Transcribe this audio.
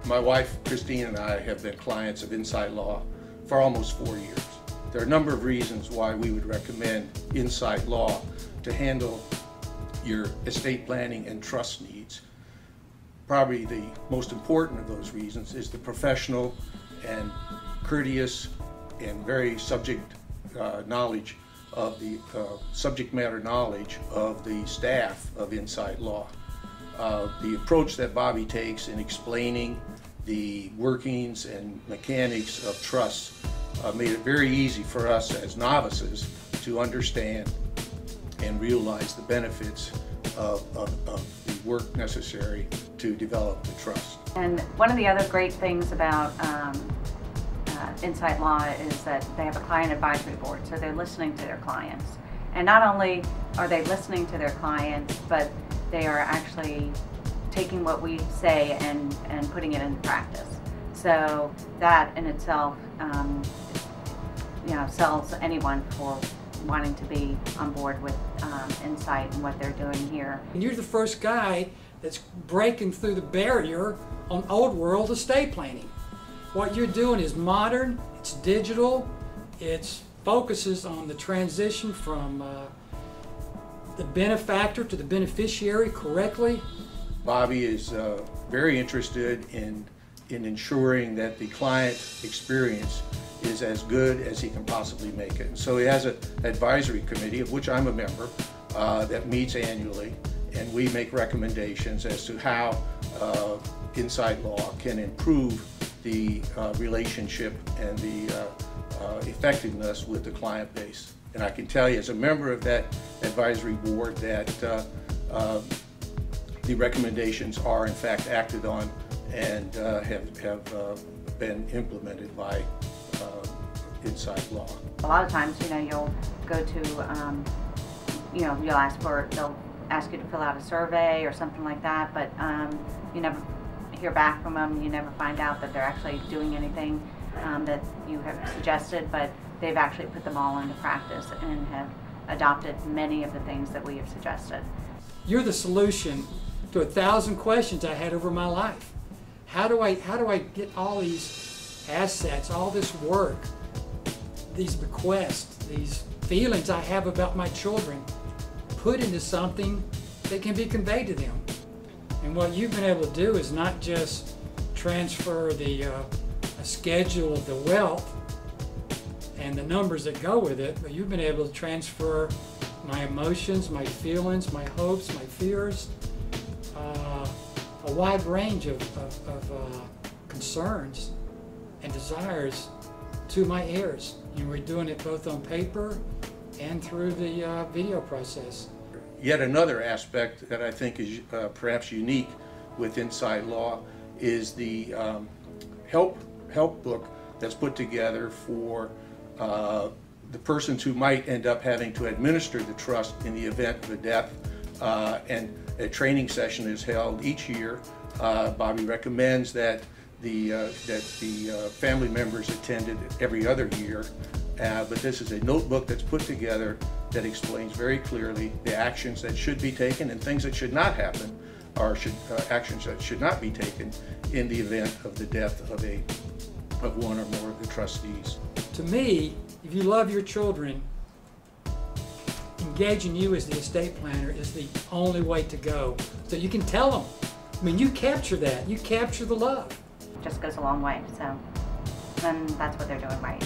My wife, Christine, and I have been clients of Insight Law for almost 4 years. There are a number of reasons why we would recommend Insight Law to handle your estate planning and trust needs. Probably the most important of those reasons is the professional and courteous and very subject matter knowledge of the staff of Insight Law. The approach that Bobby takes in explaining the workings and mechanics of trust made it very easy for us as novices to understand and realize the benefits of the work necessary to develop the trust. And one of the other great things about Insight Law is that they have a client advisory board, so they're listening to their clients. And not only are they listening to their clients, but they are actually taking what we say and putting it into practice. So that in itself, sells anyone for wanting to be on board with Insight and what they're doing here. And you're the first guy that's breaking through the barrier on old world estate planning. What you're doing is modern, it's digital, it focuses on the transition from the benefactor to the beneficiary correctly. Bobby is very interested in ensuring that the client experience is as good as he can possibly make it. And so he has an advisory committee, of which I'm a member, that meets annually, and we make recommendations as to how Insight Law can improve the relationship and the effectiveness with the client base. And I can tell you as a member of that advisory board that the recommendations are in fact acted on and have been implemented by Insight Law. A lot of times, you'll go to, they'll ask you to fill out a survey or something like that, but you never hear back from them. You never find out that they're actually doing anything that you have suggested, but they've actually put them all into practice and have adopted many of the things that we have suggested. You're the solution to 1,000 questions I had over my life. How do I get all these assets, all this work, these bequests, these feelings I have about my children, put into something that can be conveyed to them? And what you've been able to do is not just transfer the a schedule of the wealth and the numbers that go with it, but you've been able to transfer my emotions, my feelings, my hopes, my fears, a wide range of concerns and desires to my heirs. And we're doing it both on paper and through the video process. Yet another aspect that I think is perhaps unique with Insight Law is the help book that's put together for the persons who might end up having to administer the trust in the event of a death, and a training session is held each year. Bobby recommends that the family members attend it every other year, but this is a notebook that's put together that explains very clearly the actions that should be taken and things that should not happen, or actions that should not be taken in the event of the death of one or more of the trustees. To me, if you love your children, engaging you as the estate planner is the only way to go. So you can tell them. I mean, you capture that. You capture the love. It just goes a long way. So, and that's what they're doing right.